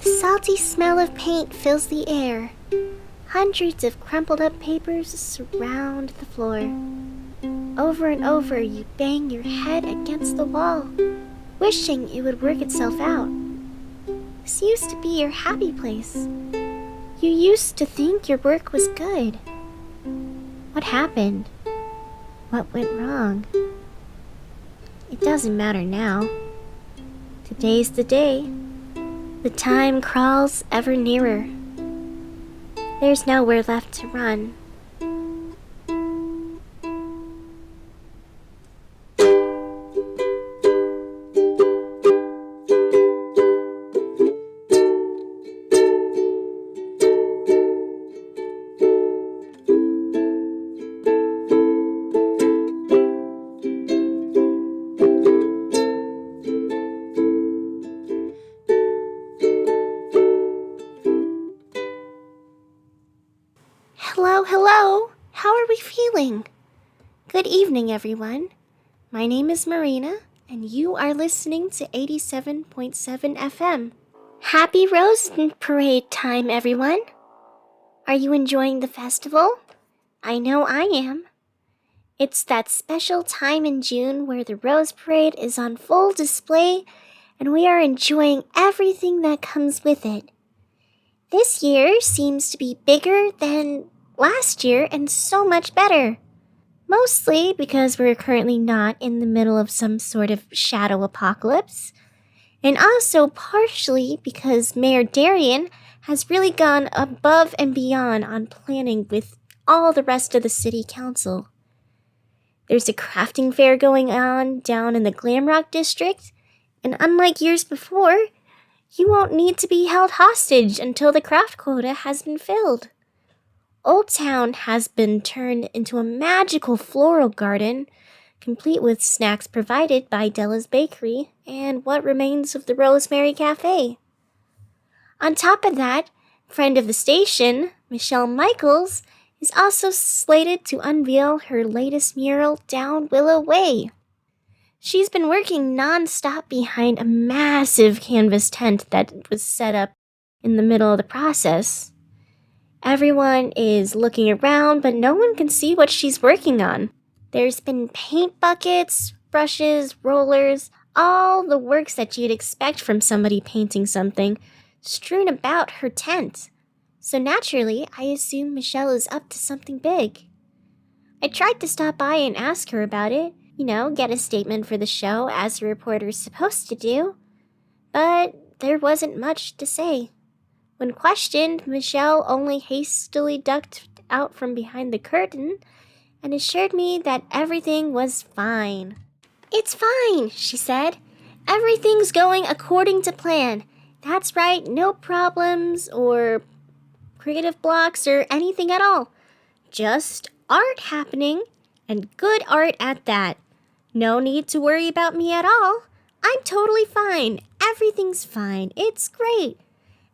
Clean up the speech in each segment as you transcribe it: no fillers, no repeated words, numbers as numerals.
The salty smell of paint fills the air. Hundreds of crumpled up papers surround the floor. Over and over, you bang your head against the wall, wishing it would work itself out. This used to be your happy place. You used to think your work was good. What happened? What went wrong? It doesn't matter now. Today's the day. The time crawls ever nearer. There's nowhere left to run. Hello. How are we feeling? Good evening, everyone. My name is Marina, and you are listening to 87.7 FM. Happy Rose Parade time, everyone. Are you enjoying the festival? I know I am. It's that special time in June where the Rose Parade is on full display, and we are enjoying everything that comes with it. This year seems to be bigger than last year and so much better. Mostly because we're currently not in the middle of some sort of shadow apocalypse. And also partially because Mayor Darian has really gone above and beyond on planning with all the rest of the city council. There's a crafting fair going on down in the Glamrock district, and unlike years before, you won't need to be held hostage until the craft quota has been filled. Old Town has been turned into a magical floral garden, complete with snacks provided by Della's Bakery and what remains of the Rosemary Cafe. On top of that, friend of the station, Michelle Michaels, is also slated to unveil her latest mural down Willow Way. She's been working non-stop behind a massive canvas tent that was set up in the middle of the process. Everyone is looking around, but no one can see what she's working on. There's been paint buckets, brushes, rollers, all the works that you'd expect from somebody painting something, strewn about her tent. So naturally, I assume Michelle is up to something big. I tried to stop by and ask her about it, get a statement for the show as a reporter's supposed to do, but there wasn't much to say. When questioned, Michelle only hastily ducked out from behind the curtain and assured me that everything was fine. "It's fine," she said. "Everything's going according to plan. That's right, no problems or creative blocks or anything at all. Just art happening, and good art at that. No need to worry about me at all. I'm totally fine. Everything's fine. It's great.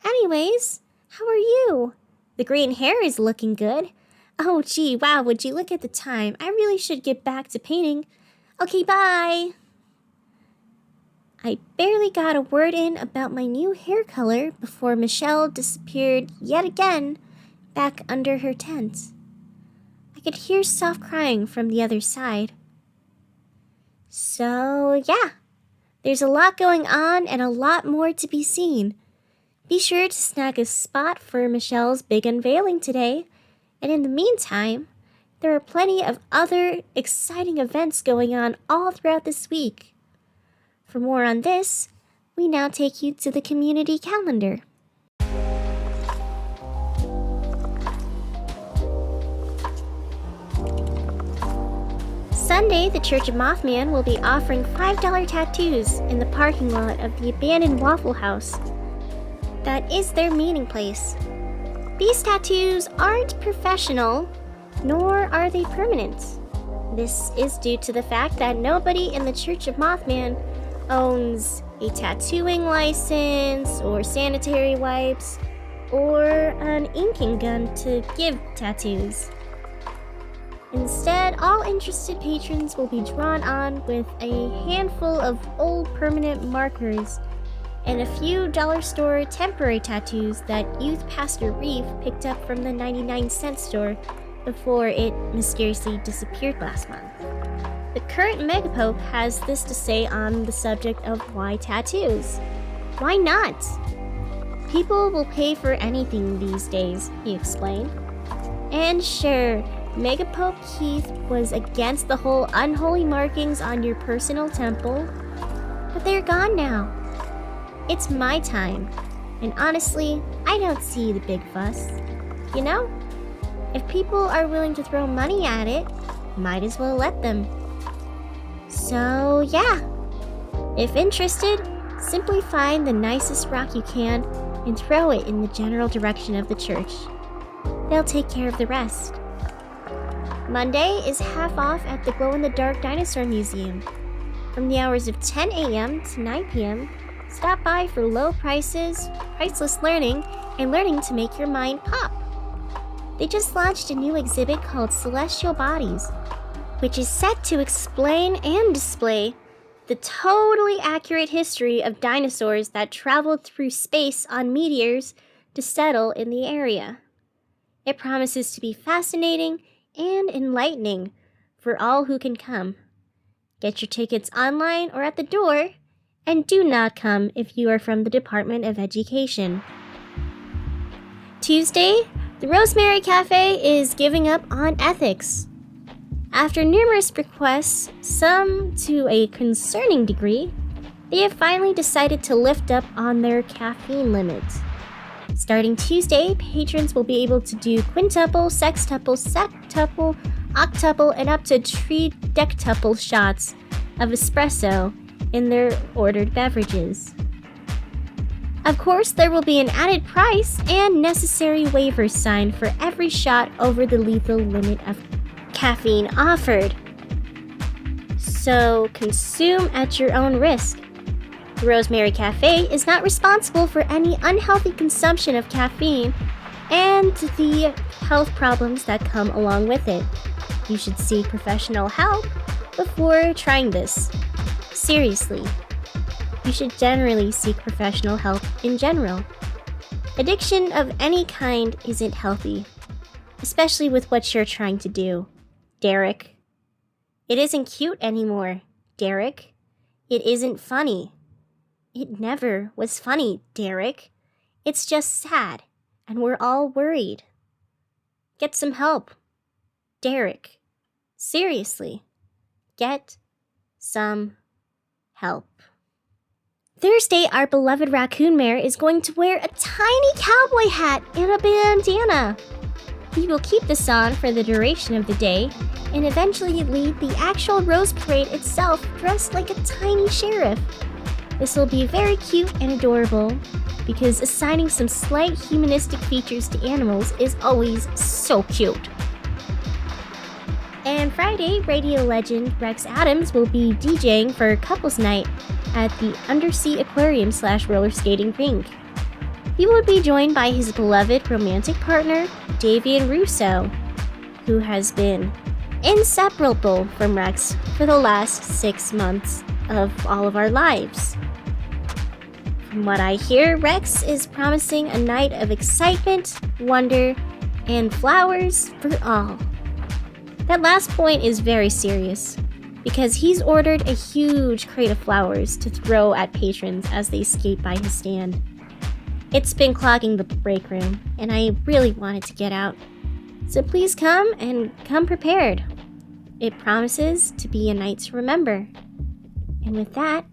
Anyways, how are you? The green hair is looking good. Oh, gee, wow, would you look at the time? I really should get back to painting. Okay, bye." I barely got a word in about my new hair color before Michelle disappeared yet again back under her tent. I could hear soft crying from the other side. So, yeah, there's a lot going on and a lot more to be seen. Be sure to snag a spot for Michelle's big unveiling today, and in the meantime, there are plenty of other exciting events going on all throughout this week. For more on this, we now take you to the community calendar. Sunday, the Church of Mothman will be offering $5 tattoos in the parking lot of the abandoned Waffle House. That is their meeting place. These tattoos aren't professional, nor are they permanent. This is due to the fact that nobody in the Church of Mothman owns a tattooing license or sanitary wipes or an inking gun to give tattoos. Instead, all interested patrons will be drawn on with a handful of old permanent markers and a few dollar store temporary tattoos that youth pastor Reeve picked up from the 99-cent store before it mysteriously disappeared last month. The current megapope has this to say on the subject of why tattoos. Why not? People will pay for anything these days, he explained. And sure, Megapope Keith was against the whole unholy markings on your personal temple, but they're gone now. It's my time, and honestly, I don't see the big fuss. You know? If people are willing to throw money at it, might as well let them. So yeah, if interested, simply find the nicest rock you can and throw it in the general direction of the church. They'll take care of the rest. Monday is half off at the glow-in-the-dark Dinosaur Museum. From the hours of 10 a.m. to 9 p.m., stop by for low prices, priceless learning, and learning to make your mind pop. They just launched a new exhibit called Celestial Bodies, which is set to explain and display the totally accurate history of dinosaurs that traveled through space on meteors to settle in the area. It promises to be fascinating and enlightening for all who can come. Get your tickets online or at the door, and do not come if you are from the Department of Education. Tuesday, the Rosemary Cafe is giving up on ethics. After numerous requests, some to a concerning degree, they have finally decided to lift up on their caffeine limits. Starting Tuesday, patrons will be able to do quintuple, sextuple, septuple, octuple, and up to tridectuple shots of espresso in their ordered beverages. Of course, there will be an added price and necessary waivers signed for every shot over the lethal limit of caffeine offered. So consume at your own risk. The Rosemary Cafe is not responsible for any unhealthy consumption of caffeine and the health problems that come along with it. You should seek professional help before trying this. Seriously, you should generally seek professional help in general. Addiction of any kind isn't healthy, especially with what you're trying to do, Derek. It isn't cute anymore, Derek. It isn't funny. It never was funny, Derek. It's just sad, and we're all worried. Get some help, Derek. Seriously, get some help. Thursday, our beloved raccoon mare is going to wear a tiny cowboy hat and a bandana. He will keep this on for the duration of the day and eventually lead the actual Rose Parade itself dressed like a tiny sheriff. This will be very cute and adorable because assigning some slight humanistic features to animals is always so cute. And Friday, radio legend Rex Adams will be DJing for couples night at the Undersea Aquarium / roller skating rink. He will be joined by his beloved romantic partner, Davian Russo, who has been inseparable from Rex for the last 6 months of all of our lives. From what I hear, Rex is promising a night of excitement, wonder, and flowers for all. That last point is very serious, because he's ordered a huge crate of flowers to throw at patrons as they skate by his stand. It's been clogging the break room, and I really wanted to get out. So please come and come prepared. It promises to be a night to remember. And with that,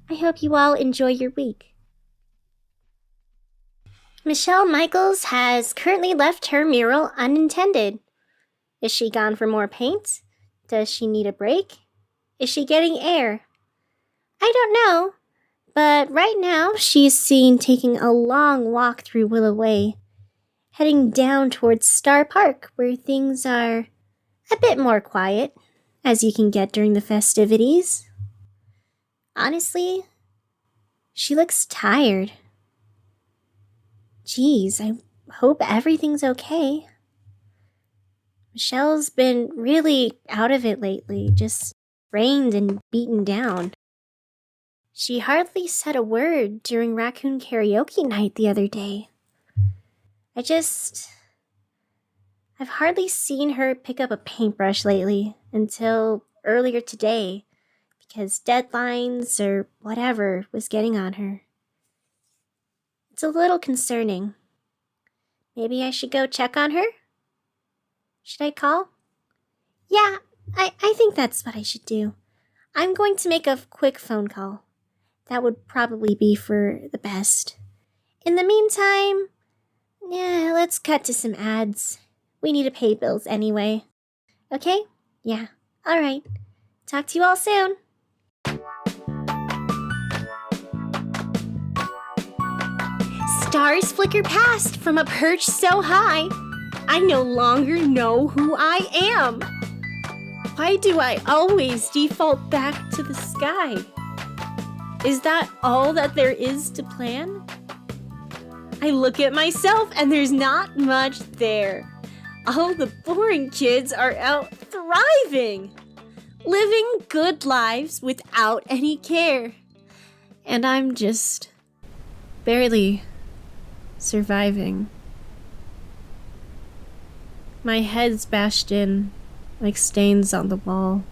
I hope you all enjoy your week. Michelle Michaels has currently left her mural unintended. Is she gone for more paint? Does she need a break? Is she getting air? I don't know, but right now she's seen taking a long walk through Willow Way, heading down towards Star Park, where things are a bit more quiet, as you can get during the festivities. Honestly, she looks tired. Geez, I hope everything's okay. Michelle's been really out of it lately, just drained and beaten down. She hardly said a word during raccoon karaoke night the other day. I've hardly seen her pick up a paintbrush lately until earlier today because deadlines or whatever was getting on her. It's a little concerning. Maybe I should go check on her? Should I call? Yeah, I think that's what I should do. I'm going to make a quick phone call. That would probably be for the best. In the meantime, let's cut to some ads. We need to pay bills anyway. Okay? Yeah. All right. Talk to you all soon. Stars flicker past from a perch so high. I no longer know who I am. Why do I always default back to the sky? Is that all that there is to plan? I look at myself and there's not much there. All the boring kids are out thriving, living good lives without any care. And I'm just barely surviving. My head's bashed in like stains on the wall.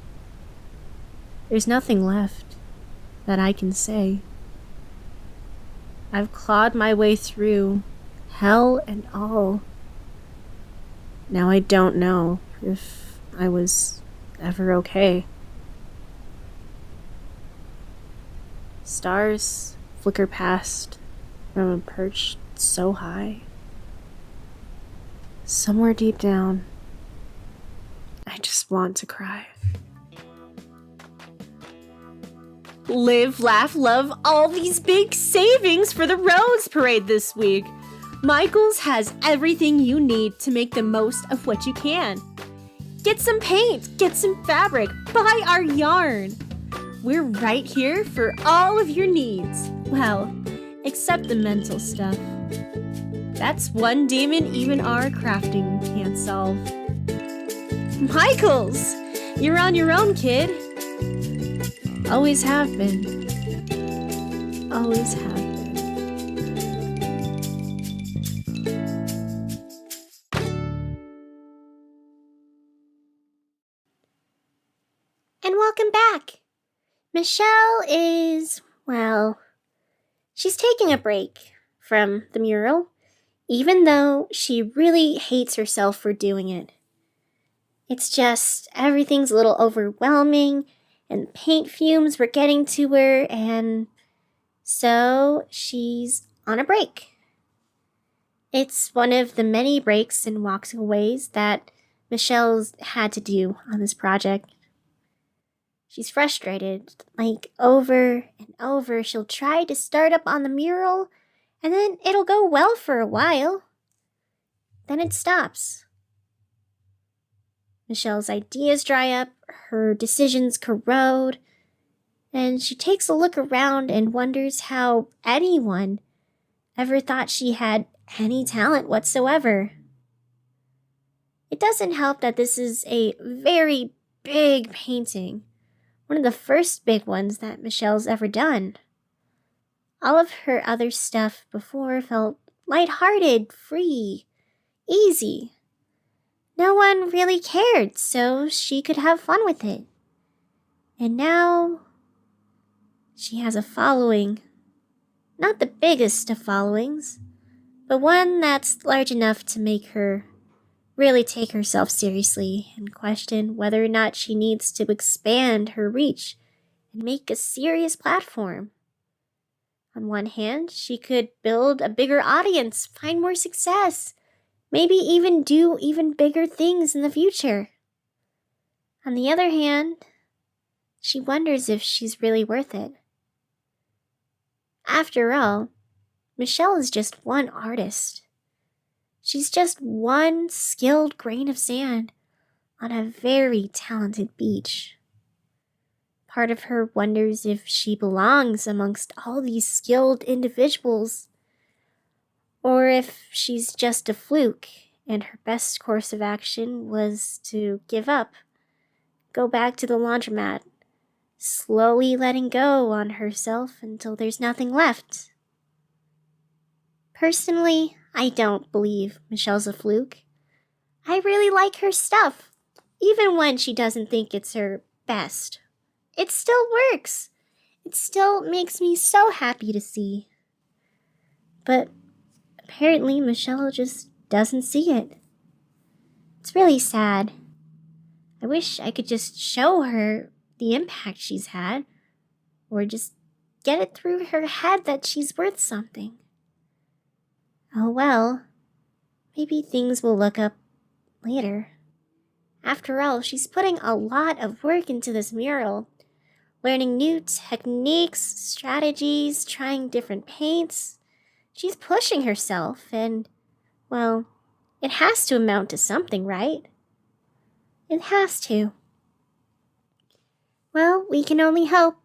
There's nothing left that I can say. I've clawed my way through hell and all. Now I don't know if I was ever okay. Stars flicker past from a perch so high. Somewhere deep down, I just want to cry. Live, laugh, love all these big savings for the Rose Parade this week. Michael's has everything you need to make the most of what you can. Get some paint, get some fabric, buy our yarn. We're right here for all of your needs. Well, except the mental stuff. That's one demon even our crafting can't solve. Michael's! You're on your own, kid. Always have been. Always have been. And welcome back. Michelle is, she's taking a break from the mural, even though she really hates herself for doing it. It's just everything's a little overwhelming, and paint fumes were getting to her, and so she's on a break. It's one of the many breaks and walkaways that Michelle's had to do on this project. She's frustrated, like over and over. She'll try to start up on the mural, and then it'll go well for a while. Then it stops. Michelle's ideas dry up, her decisions corrode, and she takes a look around and wonders how anyone ever thought she had any talent whatsoever. It doesn't help that this is a very big painting, one of the first big ones that Michelle's ever done. All of her other stuff before felt lighthearted, free, easy. No one really cared, so she could have fun with it. And now, she has a following. Not the biggest of followings, but one that's large enough to make her really take herself seriously and question whether or not she needs to expand her reach and make a serious platform. On one hand, she could build a bigger audience, find more success, maybe even do even bigger things in the future. On the other hand, she wonders if she's really worth it. After all, Michelle is just one artist. She's just one skilled grain of sand on a very talented beach. Part of her wonders if she belongs amongst all these skilled individuals, or if she's just a fluke and her best course of action was to give up, go back to the laundromat, slowly letting go on herself until there's nothing left. Personally, I don't believe Michelle's a fluke. I really like her stuff, even when she doesn't think it's her best. It still works. It still makes me so happy to see. But apparently Michelle just doesn't see it. It's really sad. I wish I could just show her the impact she's had, or just get it through her head that she's worth something. Oh well, maybe things will look up later. After all, she's putting a lot of work into this mural, learning new techniques, strategies, trying different paints. She's pushing herself, and, well, it has to amount to something, right? It has to. Well, we can only hope.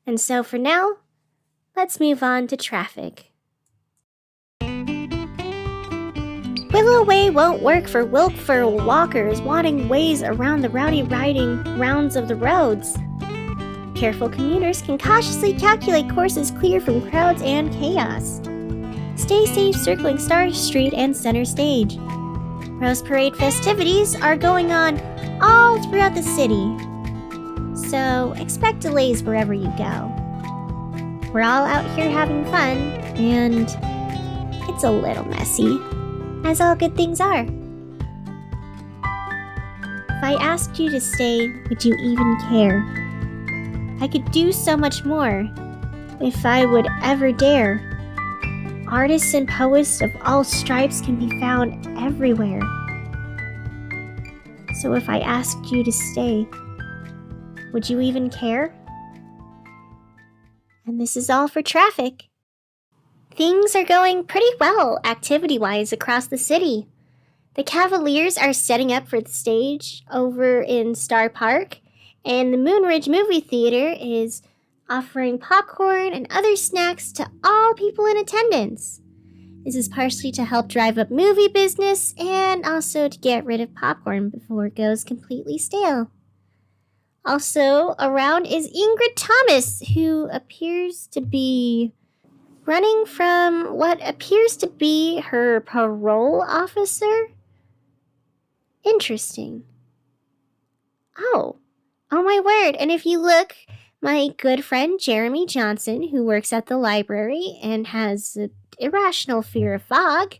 And so for now, let's move on to traffic. Willow Way won't work for Wilkford walkers wanting ways around the rowdy riding rounds of the roads. Careful commuters can cautiously calculate courses clear from crowds and chaos. Stay safe circling Star Street and Center Stage. Rose Parade festivities are going on all throughout the city, so expect delays wherever you go. We're all out here having fun, and it's a little messy, as all good things are. If I asked you to stay, would you even care? I could do so much more, if I would ever dare. Artists and poets of all stripes can be found everywhere. So if I asked you to stay, would you even care? And this is all for traffic. Things are going pretty well activity-wise across the city. The Cavaliers are setting up for the stage over in Star Park, and the Moonridge Movie Theater is offering popcorn and other snacks to all people in attendance. This is partially to help drive up movie business and also to get rid of popcorn before it goes completely stale. Also around is Ingrid Thomas, who appears to be running from what appears to be her parole officer. Interesting. Oh my word. And if you look, my good friend Jeremy Johnson, who works at the library and has an irrational fear of fog,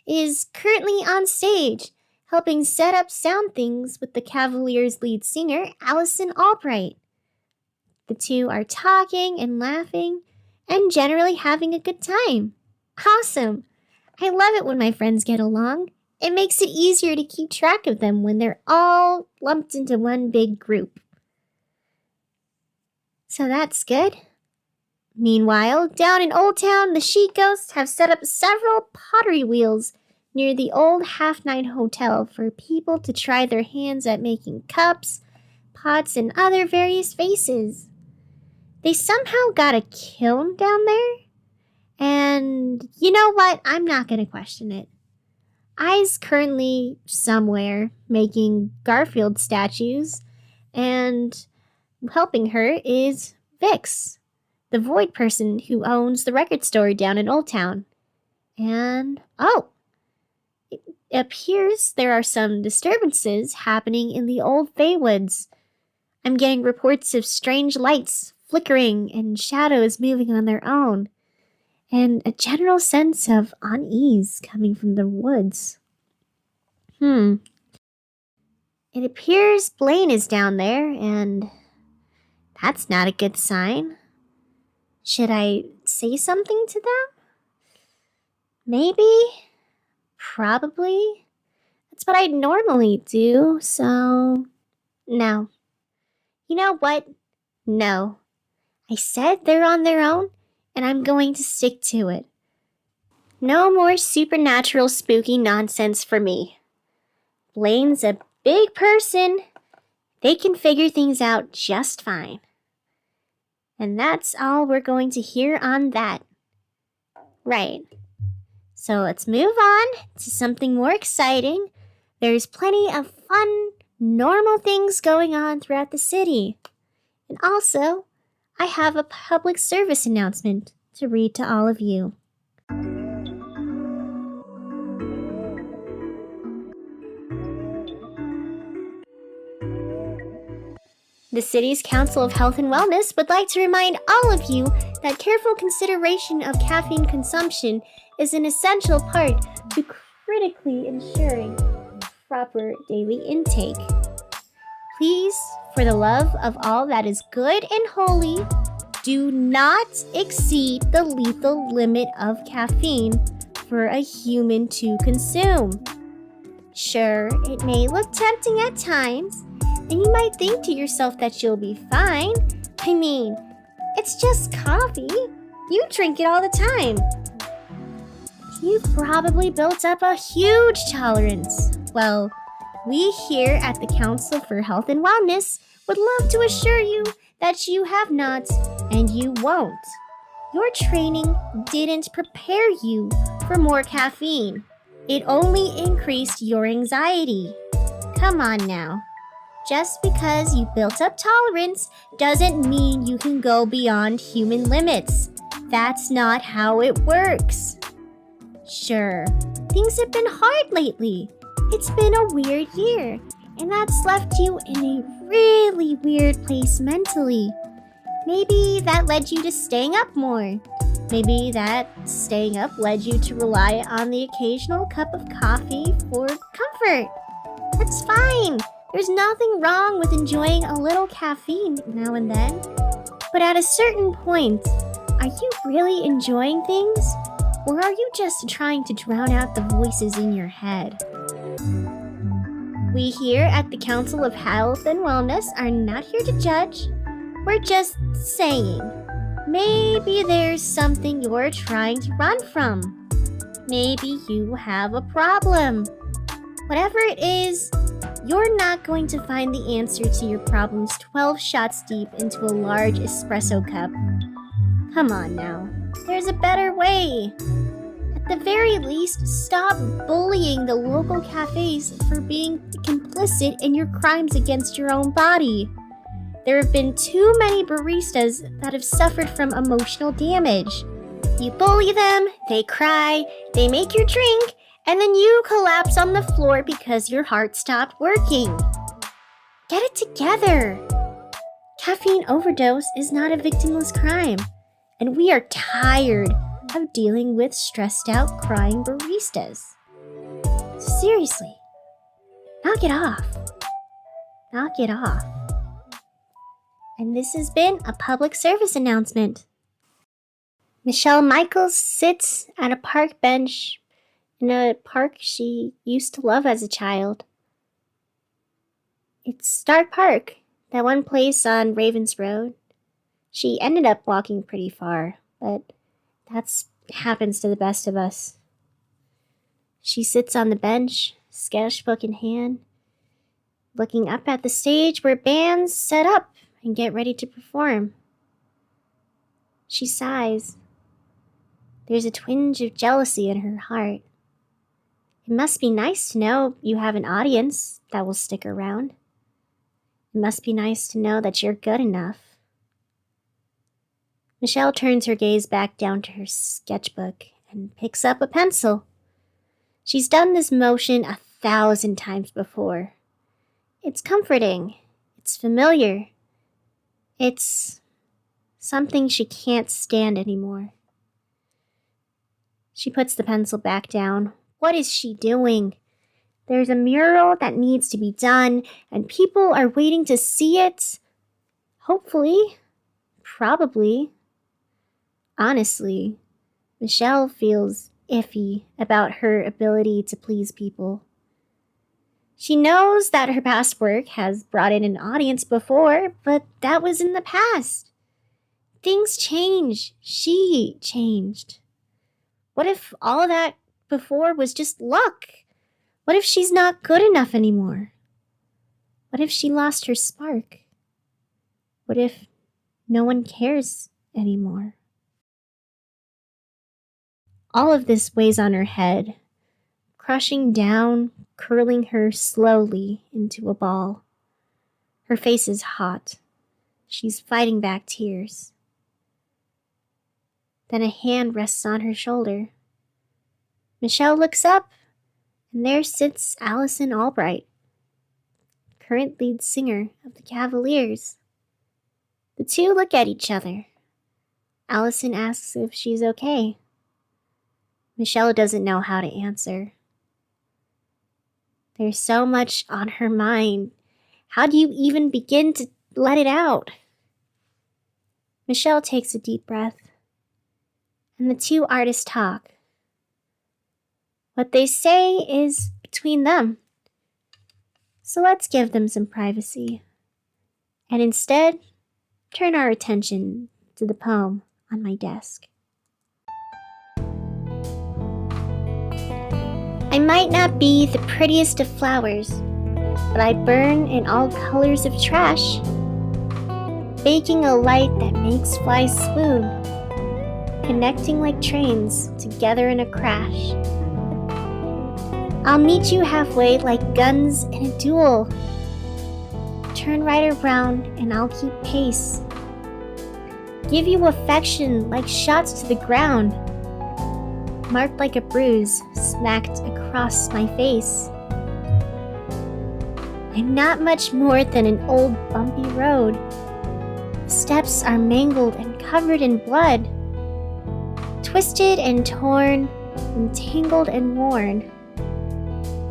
is currently on stage, helping set up sound things with the Cavaliers' lead singer, Allison Albright. The two are talking and laughing and generally having a good time. Awesome! I love it when my friends get along. It makes it easier to keep track of them when they're all lumped into one big group. So that's good. Meanwhile, down in Old Town, the Chic Ghosts have set up several pottery wheels near the old Half-Nine Hotel for people to try their hands at making cups, pots, and other various vases. They somehow got a kiln down there, and you know what? I'm not going to question it. I's currently somewhere making Garfield statues, and helping her is Vix, the void person who owns the record store down in Old Town. And, it appears there are some disturbances happening in the old Faywoods. I'm getting reports of strange lights flickering and shadows moving on their own, and a general sense of unease coming from the woods. It appears Blaine is down there, and that's not a good sign. Should I say something to them? Maybe? Probably? That's what I normally do, so no. You know what? No. I said they're on their own, and I'm going to stick to it. No more supernatural spooky nonsense for me. Blaine's a big person. They can figure things out just fine. And that's all we're going to hear on that. Right. So let's move on to something more exciting. There's plenty of fun, normal things going on throughout the city. And also, I have a public service announcement to read to all of you. The city's Council of Health and Wellness would like to remind all of you that careful consideration of caffeine consumption is an essential part to critically ensuring proper daily intake. Please, for the love of all that is good and holy, do not exceed the lethal limit of caffeine for a human to consume. Sure, it may look tempting at times, and you might think to yourself that you'll be fine. I mean, it's just coffee. You drink it all the time. You've probably built up a huge tolerance. Well, we here at the Council for Health and Wellness would love to assure you that you have not, and you won't. Your training didn't prepare you for more caffeine. It only increased your anxiety. Come on now. Just because you built up tolerance doesn't mean you can go beyond human limits. That's not how it works. Sure, things have been hard lately. It's been a weird year, and that's left you in a really weird place mentally. Maybe that led you to staying up more. Maybe that staying up led you to rely on the occasional cup of coffee for comfort. That's fine. There's nothing wrong with enjoying a little caffeine now and then. But at a certain point, are you really enjoying things? Or are you just trying to drown out the voices in your head? We here at the Council of Health and Wellness are not here to judge. We're just saying, maybe there's something you're trying to run from. Maybe you have a problem. Whatever it is, you're not going to find the answer to your problems 12 shots deep into a large espresso cup. Come on now, there's a better way. At the very least, stop bullying the local cafes for being complicit in your crimes against your own body. There have been too many baristas that have suffered from emotional damage. You bully them, they cry, they make your drink, and then you collapse on the floor because your heart stopped working. Get it together. Caffeine overdose is not a victimless crime, and we are tired of dealing with stressed out, crying baristas. Seriously, knock it off. Knock it off. And this has been a public service announcement. Michelle Michaels sits at a park bench in a park she used to love as a child. It's Stark Park, that one place on Ravens Road. She ended up walking pretty far, but that's happens to the best of us. She sits on the bench, sketchbook in hand, looking up at the stage where bands set up and get ready to perform. She sighs. There's a twinge of jealousy in her heart. It must be nice to know you have an audience that will stick around. It must be nice to know that you're good enough. Michelle turns her gaze back down to her sketchbook and picks up a pencil. She's done this motion 1,000 times before. It's comforting. It's familiar. It's something she can't stand anymore. She puts the pencil back down. What is she doing? There's a mural that needs to be done, and people are waiting to see it. Hopefully. Probably. Honestly, Michelle feels iffy about her ability to please people. She knows that her past work has brought in an audience before, but that was in the past. Things change. She changed. What if all of that before was just luck? What if she's not good enough anymore? What if she lost her spark? What if no one cares anymore? All of this weighs on her head, crushing down, curling her slowly into a ball. Her face is hot. she's fighting back tears. Then a hand rests on her shoulder. Michelle looks up, and there sits Allison Albright, current lead singer of the Cavaliers. The two look at each other. Allison asks if she's okay. Michelle doesn't know how to answer. There's so much on her mind. How do you even begin to let it out? Michelle takes a deep breath, and the two artists talk. What they say is between them. So let's give them some privacy, and instead turn our attention to the poem on my desk. I might not be the prettiest of flowers, but I burn in all colors of trash, baking a light that makes flies swoon, connecting like trains together in a crash. I'll meet you halfway like guns in a duel. Turn right around and I'll keep pace. Give you affection like shots to the ground, marked like a bruise smacked across my face. I'm not much more than an old bumpy road. The steps are mangled and covered in blood, twisted and torn, entangled and worn.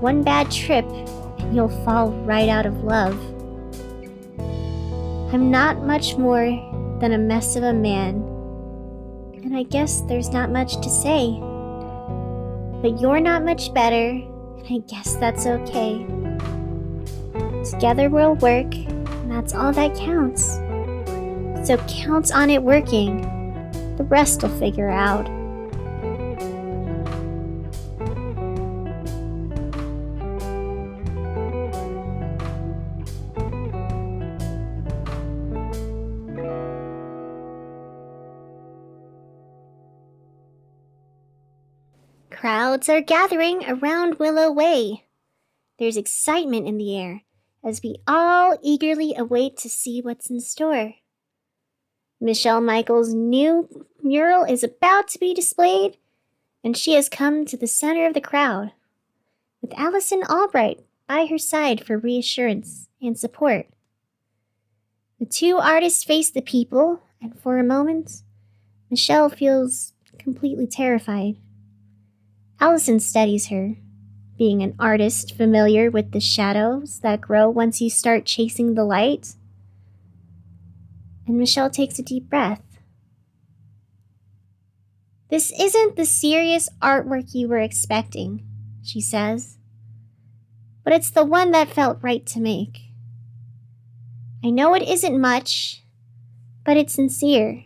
One bad trip and you'll fall right out of love. I'm not much more than a mess of a man, and I guess there's not much to say. But you're not much better, and I guess that's okay. Together we'll work, and that's all that counts. So count on it working. The rest will figure out. Crowds are gathering around Willow Way. There's excitement in the air as we all eagerly await to see what's in store. Michelle Michaels' new mural is about to be displayed, and she has come to the center of the crowd, with Allison Albright by her side for reassurance and support. The two artists face the people, and for a moment, Michelle feels completely terrified. Allison steadies her, being an artist familiar with the shadows that grow once you start chasing the light. And Michelle takes a deep breath. This isn't the serious artwork you were expecting, she says, but it's the one that felt right to make. I know it isn't much, but it's sincere.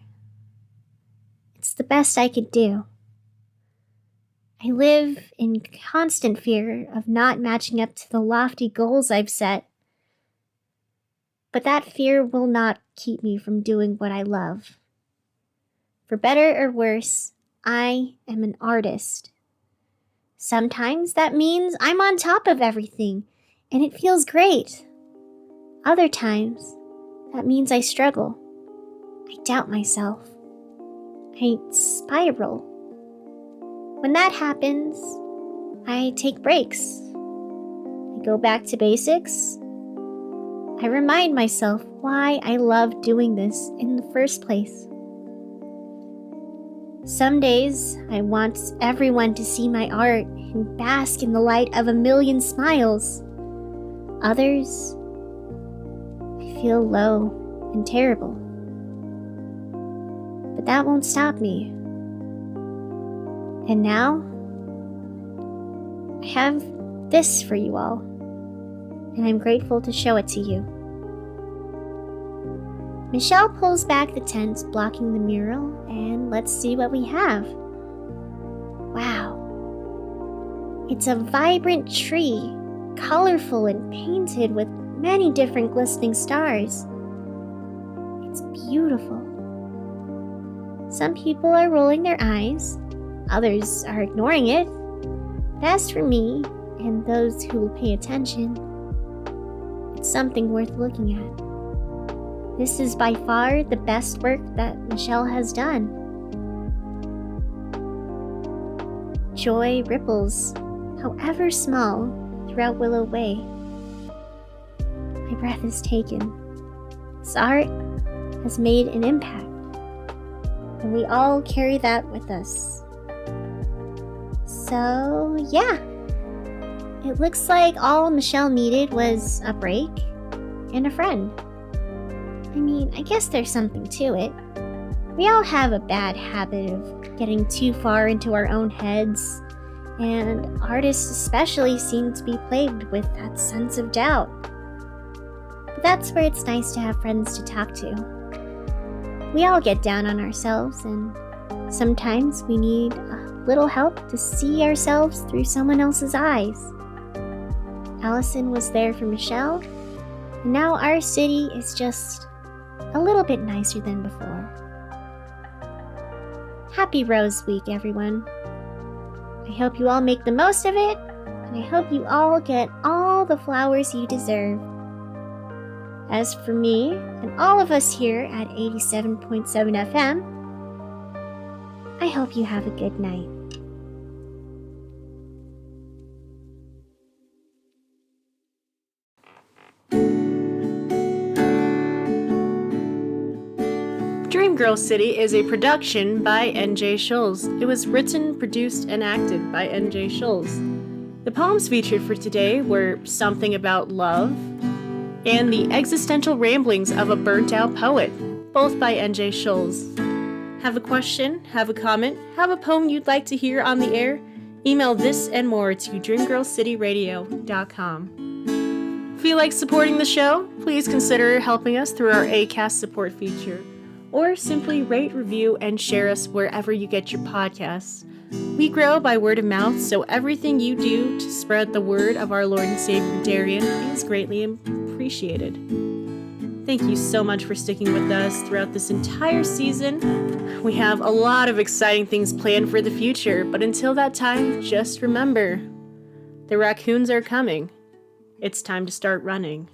It's the best I could do. I live in constant fear of not matching up to the lofty goals I've set. But that fear will not keep me from doing what I love. For better or worse, I am an artist. Sometimes that means I'm on top of everything, and it feels great. Other times, that means I struggle. I doubt myself. I spiral. When that happens, I take breaks. I go back to basics. I remind myself why I love doing this in the first place. Some days, I want everyone to see my art and bask in the light of a million smiles. Others, I feel low and terrible. But that won't stop me. And now, I have this for you all, and I'm grateful to show it to you. Michelle pulls back the tent blocking the mural, and let's see what we have. Wow. It's a vibrant tree, colorful and painted with many different glistening stars. It's beautiful. Some people are rolling their eyes. Others are ignoring it. But as for me, and those who will pay attention, it's something worth looking at. This is by far the best work that Michelle has done. Joy ripples, however small, throughout Willow Way. My breath is taken. This art has made an impact, and we all carry that with us. So, yeah. It looks like all Michelle needed was a break and a friend. I mean, I guess there's something to it. We all have a bad habit of getting too far into our own heads, and artists especially seem to be plagued with that sense of doubt. But that's where it's nice to have friends to talk to. We all get down on ourselves, and sometimes we need a little help to see ourselves through someone else's eyes. Allison was there for Michelle, and now our city is just a little bit nicer than before. Happy Rose Week, everyone. I hope you all make the most of it, and I hope you all get all the flowers you deserve. As for me, and all of us here at 87.7 FM, I hope you have a good night. Dream Girl City is a production by N.J. Schulze. It was written, produced, and acted by N.J. Schulze. The poems featured for today were Something About Love and The Existential Ramblings of a Burntout Poet, both by N.J. Schulze. Have a question, have a comment, have a poem you'd like to hear on the air? Email this and more to DreamGirlCityRadio.com. If you like supporting the show, please consider helping us through our Acast support feature, or simply rate, review, and share us wherever you get your podcasts. We grow by word of mouth, so everything you do to spread the word of our Lord and Savior Darian is greatly appreciated. Thank you so much for sticking with us throughout this entire season. We have a lot of exciting things planned for the future, but until that time, just remember, the raccoons are coming. It's time to start running.